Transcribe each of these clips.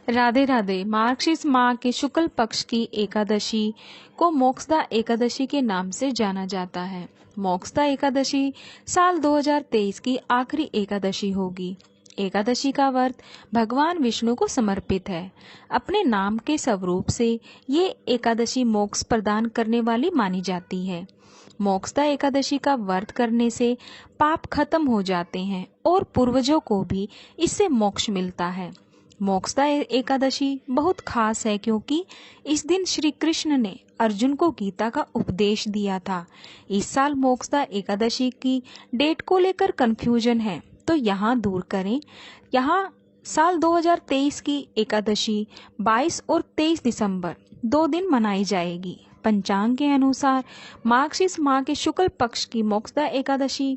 राधे राधे। मार्गशीर्ष माह के शुक्ल पक्ष की एकादशी को मोक्षदा एकादशी के नाम से जाना जाता है। मोक्षदा एकादशी साल 2023 की आखिरी एकादशी होगी। एकादशी का व्रत भगवान विष्णु को समर्पित है। अपने नाम के स्वरूप से ये एकादशी मोक्ष प्रदान करने वाली मानी जाती है। मोक्षदा एकादशी का व्रत करने से पाप खत्म हो जाते हैं और पूर्वजों को भी इससे मोक्ष मिलता है। मोक्षदा एकादशी बहुत खास है क्योंकि इस दिन श्री कृष्ण ने अर्जुन को गीता का उपदेश दिया था। इस साल मोक्षदा एकादशी की डेट को लेकर कंफ्यूजन है, तो यहाँ दूर करें। यहाँ साल 2023 की एकादशी 22 और 23 दिसंबर 2 दिन मनाई जाएगी। पंचांग के अनुसार मार्गशीर्ष माह के शुक्ल पक्ष की मोक्षदा एकादशी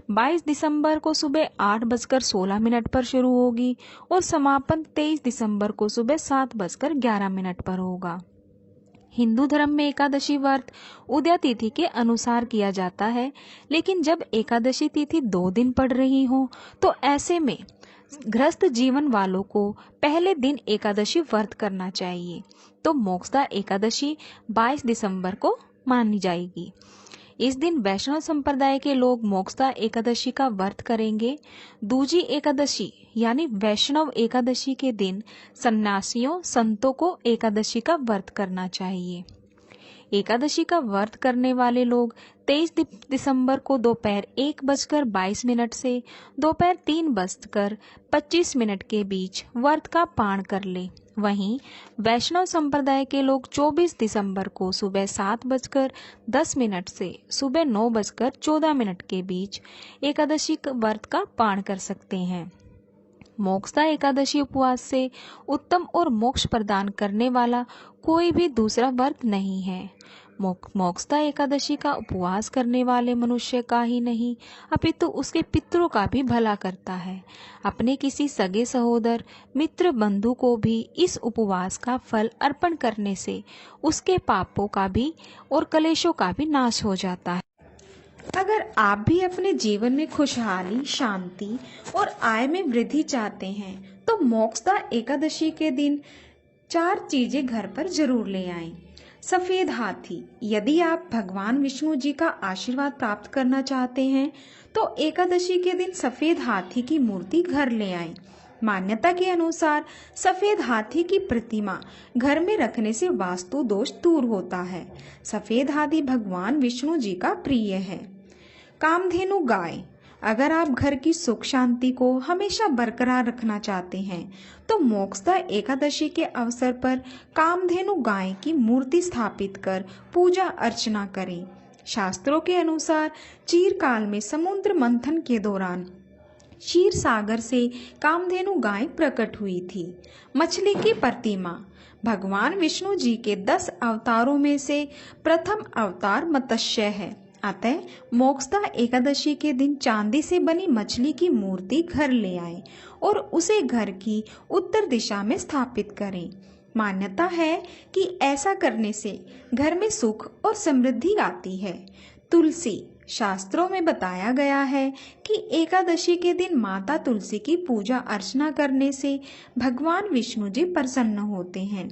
22 दिसंबर को सुबह 8:16 पर शुरू होगी और समापन 23 दिसंबर को सुबह 7:11 पर होगा। हिंदू धर्म में एकादशी व्रत उदय तिथि के अनुसार किया जाता है, लेकिन जब एकादशी तिथि 2 दिन पड़ रही हो तो ऐसे में गृहस्थ जीवन वालों को पहले दिन एकादशी व्रत करना चाहिए। तो मोक्षदा एकादशी 22 दिसंबर को मानी जाएगी। इस दिन वैष्णव संप्रदाय के लोग मोक्षदा एकादशी का व्रत करेंगे। दूजी एकादशी यानी वैष्णव एकादशी के दिन सन्यासियों संतों को एकादशी का व्रत करना चाहिए। एकादशी का व्रत करने वाले लोग 23 दिसंबर को दोपहर 1:22 से दोपहर 3:25 के बीच व्रत का पारण कर ले। वहीं वैष्णव संप्रदाय के लोग 24 दिसंबर को सुबह 7:10 से सुबह 9:14 के बीच एकादशी व्रत का पारण कर सकते हैं। मोक्षदा एकादशी उपवास से उत्तम और मोक्ष प्रदान करने वाला कोई भी दूसरा व्रत नहीं है। मोक्षदा एकादशी का उपवास करने वाले मनुष्य का ही नहीं अपितु उसके पितरों का भी भला करता है। अपने किसी सगे सहोदर मित्र बंधु को भी इस उपवास का फल अर्पण करने से उसके पापों का भी और कलेशों का भी नाश हो जाता है। अगर आप भी अपने जीवन में खुशहाली, शांति और आय में वृद्धि चाहते हैं तो मोक्षदा एकादशी के दिन 4 चीजें घर पर जरूर ले आएं। सफेद हाथी। यदि आप भगवान विष्णु जी का आशीर्वाद प्राप्त करना चाहते हैं तो एकादशी के दिन सफेद हाथी की मूर्ति घर ले आएं। मान्यता के अनुसार सफेद हाथी की प्रतिमा घर में रखने से वास्तु दोष दूर होता है। सफेद हाथी भगवान विष्णु जी का प्रिय है। कामधेनु गाय। अगर आप घर की सुख शांति को हमेशा बरकरार रखना चाहते हैं तो मोक्षदा एकादशी के अवसर पर कामधेनु गाय की मूर्ति स्थापित कर पूजा अर्चना करें। शास्त्रों के अनुसार चीरकाल में समुद्र मंथन के दौरान क्षीर सागर से कामधेनु गाय प्रकट हुई थी। मछली की प्रतिमा। भगवान विष्णु जी के 10 अवतारों में से प्रथम अवतार मत्स्य है। अतः मोक्षदा एकादशी के दिन चांदी से बनी मछली की मूर्ति घर ले आएं और उसे घर की उत्तर दिशा में स्थापित करें। मान्यता है कि ऐसा करने से घर में सुख और समृद्धि आती है। तुलसी। शास्त्रों में बताया गया है कि एकादशी के दिन माता तुलसी की पूजा अर्चना करने से भगवान विष्णु जी प्रसन्न होते हैं।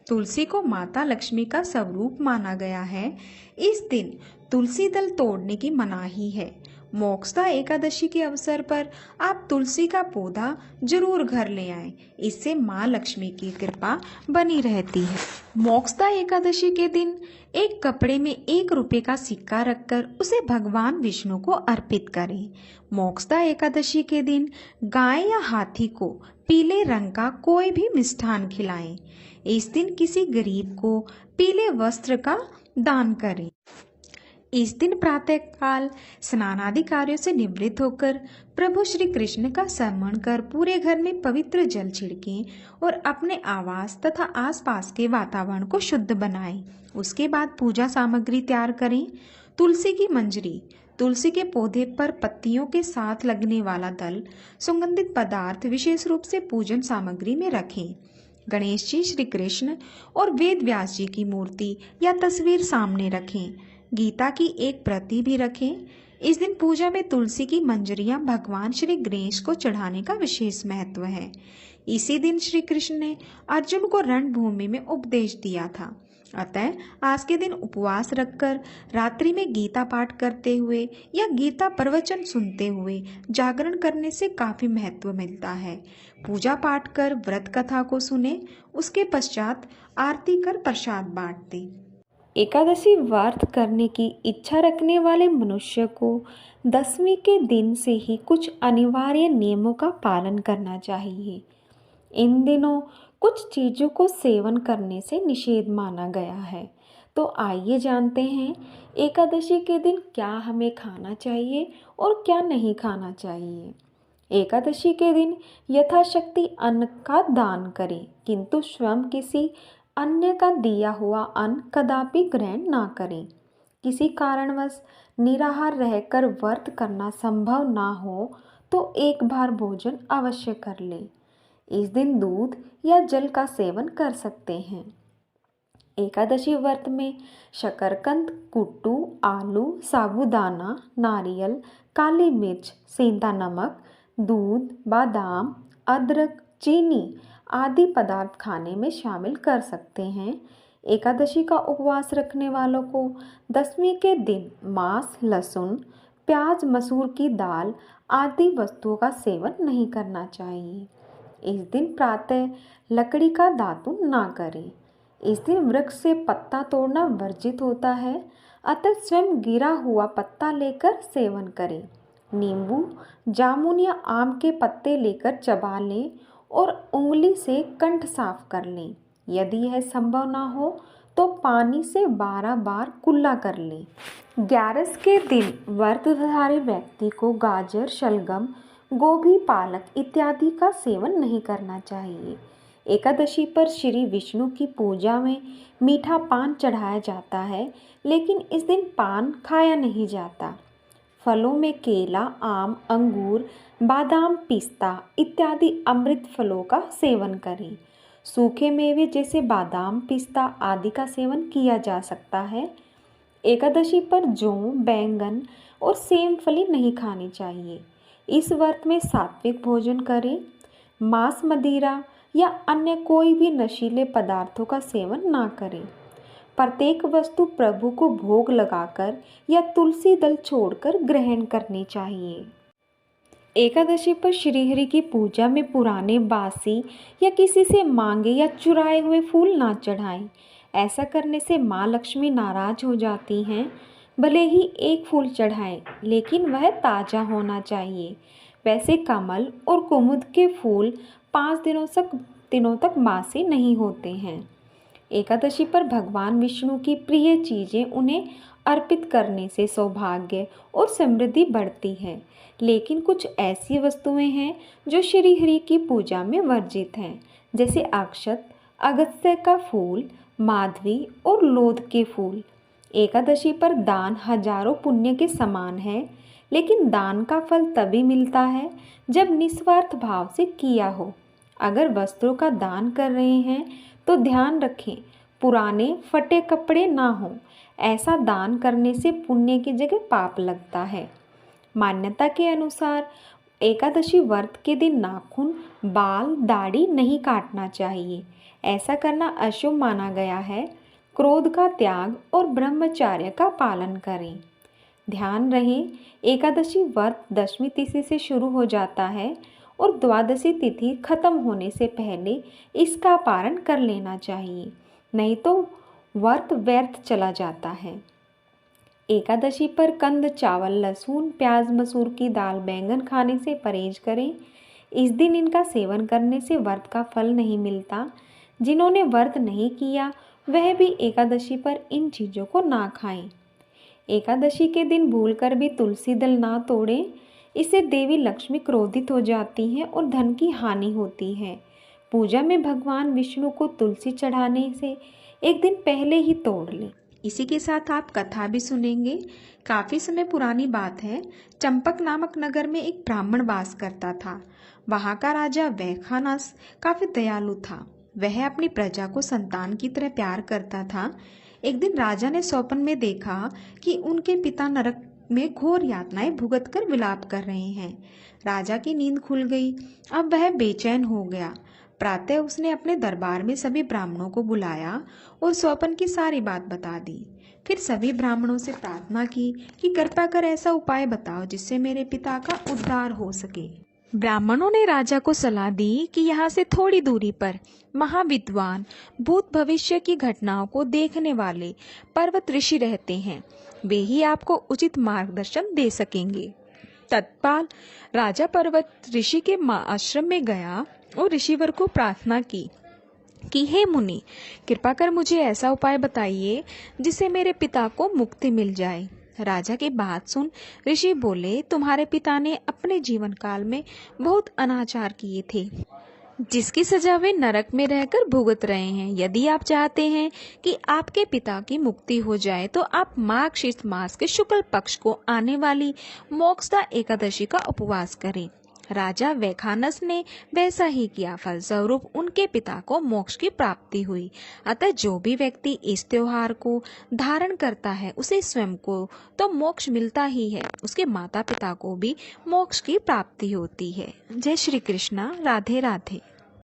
तुलसी को माता लक्ष्मी का स्वरूप माना गया है। इस दिन तुलसी दल तोड़ने की मनाही है। मोक्षदा एकादशी के अवसर पर आप तुलसी का पौधा जरूर घर ले आएं। इससे माँ लक्ष्मी की कृपा बनी रहती है। मोक्षदा एकादशी के दिन एक कपड़े में 1 रुपए का सिक्का रखकर उसे भगवान विष्णु को अर्पित करें। मोक्षदा एकादशी के दिन गाय या हाथी को पीले रंग का कोई भी मिष्ठान खिलाएं। इस दिन किसी गरीब को पीले वस्त्र का दान करें। इस दिन प्रातःकाल स्नान आदि कार्यों से निवृत्त होकर प्रभु श्री कृष्ण का स्मरण कर पूरे घर में पवित्र जल छिड़कें और अपने आवास तथा आसपास के वातावरण को शुद्ध बनाएं। उसके बाद पूजा सामग्री तैयार करें। तुलसी की मंजरी। तुलसी के पौधे पर पत्तियों के साथ लगने वाला दल, सुगंधित पदार्थ विशेष रूप से पूजन सामग्री में रखें। गणेश जी, श्री कृष्ण और वेद व्यास जी की मूर्ति या तस्वीर सामने रखें। गीता की एक प्रति भी रखें। इस दिन पूजा में तुलसी की मंजरियां भगवान श्री गणेश को चढ़ाने का विशेष महत्व है। इसी दिन श्री कृष्ण ने अर्जुन को रणभूमि में उपदेश दिया था। अतः आज के दिन उपवास रखकर रात्रि में गीता पाठ करते हुए या गीता प्रवचन सुनते हुए जागरण करने से काफी महत्व मिलता है। पूजा पाठ कर व्रत कथा को सुने, उसके पश्चात आरती कर प्रसाद बांट दे। एकादशी व्रत करने की इच्छा रखने वाले मनुष्य को दसवीं के दिन से ही कुछ अनिवार्य नियमों का पालन करना चाहिए। इन दिनों कुछ चीज़ों को सेवन करने से निषेध माना गया है। तो आइए जानते हैं एकादशी के दिन क्या हमें खाना चाहिए और क्या नहीं खाना चाहिए। एकादशी के दिन यथाशक्ति अन्न का दान करें, किंतु स्वयं किसी अन्य का दिया हुआ अन्न कदापि ग्रहण ना करें। किसी कारणवश निराहार रहकर व्रत करना संभव ना हो तो एक बार भोजन अवश्य कर लें। इस दिन दूध या जल का सेवन कर सकते हैं। एकादशी व्रत में शकरकंद, कुट्टू, आलू, साबूदाना, नारियल, काली मिर्च, सेंधा नमक, दूध, बादाम, अदरक, चीनी आदि पदार्थ खाने में शामिल कर सकते हैं। एकादशी का उपवास रखने वालों को दसवीं के दिन मांस, लहसुन, प्याज, मसूर की दाल आदि वस्तुओं का सेवन नहीं करना चाहिए। इस दिन प्रातः लकड़ी का दातुन ना करें। इस दिन वृक्ष से पत्ता तोड़ना वर्जित होता है, अतः स्वयं गिरा हुआ पत्ता लेकर सेवन करें। नींबू, जामुन या आम के पत्ते लेकर चबा लें और उंगली से कंठ साफ कर लें। यदि यह संभव ना हो तो पानी से 12 बार कुल्ला कर लें। 11 के दिन व्रतधारी व्यक्ति को गाजर, शलगम, गोभी, पालक इत्यादि का सेवन नहीं करना चाहिए। एकादशी पर श्री विष्णु की पूजा में मीठा पान चढ़ाया जाता है, लेकिन इस दिन पान खाया नहीं जाता। फलों में केला, आम, अंगूर, बादाम, पिस्ता इत्यादि अमृत फलों का सेवन करें। सूखे मेवे जैसे बादाम, पिस्ता आदि का सेवन किया जा सकता है। एकादशी पर जौ, बैंगन और सेम फली नहीं खानी चाहिए। इस व्रत में सात्विक भोजन करें। मांस, मदिरा या अन्य कोई भी नशीले पदार्थों का सेवन ना करें। प्रत्येक वस्तु प्रभु को भोग लगाकर या तुलसी दल छोड़कर ग्रहण करनी चाहिए। एकादशी पर श्रीहरि की पूजा में पुराने, बासी या किसी से मांगे या चुराए हुए फूल ना चढ़ाएं। ऐसा करने से माँ लक्ष्मी नाराज हो जाती हैं। भले ही एक फूल चढ़ाएं, लेकिन वह ताज़ा होना चाहिए। वैसे कमल और कुमुद के फूल 5 दिनों तक बासी नहीं होते हैं। एकादशी पर भगवान विष्णु की प्रिय चीज़ें उन्हें अर्पित करने से सौभाग्य और समृद्धि बढ़ती है। लेकिन कुछ ऐसी वस्तुएं हैं जो श्री हरि की पूजा में वर्जित हैं, जैसे अक्षत, अगस्त्य का फूल, माधवी और लोध के फूल। एकादशी पर दान हजारों पुण्य के समान है, लेकिन दान का फल तभी मिलता है जब निस्वार्थ भाव से किया हो। अगर वस्त्रों का दान कर रहे हैं तो ध्यान रखें पुराने फटे कपड़े ना हों। ऐसा दान करने से पुण्य की जगह पाप लगता है। मान्यता के अनुसार एकादशी व्रत के दिन नाखून, बाल, दाढ़ी नहीं काटना चाहिए। ऐसा करना अशुभ माना गया है। क्रोध का त्याग और ब्रह्मचर्य का पालन करें। ध्यान रहे, एकादशी व्रत दशमी तिथि से शुरू हो जाता है और द्वादशी तिथि खत्म होने से पहले इसका पारण कर लेना चाहिए, नहीं तो व्रत व्यर्थ चला जाता है। एकादशी पर कंद, चावल, लहसुन, प्याज, मसूर की दाल, बैंगन खाने से परहेज करें। इस दिन इनका सेवन करने से व्रत का फल नहीं मिलता। जिन्होंने व्रत नहीं किया वह भी एकादशी पर इन चीज़ों को ना खाएं। एकादशी के दिन भूलकर भी तुलसी दल ना तोड़ें। इससे देवी लक्ष्मी क्रोधित हो जाती हैं और धन की हानि होती है। पूजा में भगवान विष्णु को तुलसी चढ़ाने से एक दिन पहले ही तोड़ लें। इसी के साथ आप कथा भी सुनेंगे। काफ़ी समय पुरानी बात है। चंपक नामक नगर में एक ब्राह्मण वास करता था। वहाँ का राजा वैखानस काफ़ी दयालु था। वह अपनी प्रजा को संतान की तरह प्यार करता था। एक दिन राजा ने स्वप्न में देखा कि उनके पिता नरक में घोर यातनाएं भुगत कर विलाप कर रहे हैं। राजा की नींद खुल गई। अब वह बेचैन हो गया। प्रातः उसने अपने दरबार में सभी ब्राह्मणों को बुलाया और स्वप्न की सारी बात बता दी। फिर सभी ब्राह्मणों से प्रार्थना की कि कृपा कर ऐसा उपाय बताओ जिससे मेरे पिता का उद्धार हो सके। ब्राह्मणों ने राजा को सलाह दी कि यहाँ से थोड़ी दूरी पर महाविद्वान भूत भविष्य की घटनाओं को देखने वाले पर्वत ऋषि रहते हैं, वे ही आपको उचित मार्गदर्शन दे सकेंगे। तत्काल राजा पर्वत ऋषि के आश्रम में गया और ऋषिवर को प्रार्थना की कि हे मुनि, कृपा कर मुझे ऐसा उपाय बताइए जिससे मेरे पिता को मुक्ति मिल जाए। राजा की बात सुन ऋषि बोले, तुम्हारे पिता ने अपने जीवन काल में बहुत अनाचार किए थे, जिसकी सजा वे नरक में रहकर भुगत रहे हैं। यदि आप चाहते हैं कि आपके पिता की मुक्ति हो जाए तो आप मार्गशीर्ष मास के शुक्ल पक्ष को आने वाली मोक्षदा एकादशी का उपवास करें। राजा वैखानस ने वैसा ही किया, फलस्वरूप उनके पिता को मोक्ष की प्राप्ति हुई। अतः जो भी व्यक्ति इस त्योहार को धारण करता है उसे स्वयं को तो मोक्ष मिलता ही है, उसके माता पिता को भी मोक्ष की प्राप्ति होती है। जय श्री कृष्णा। राधे राधे।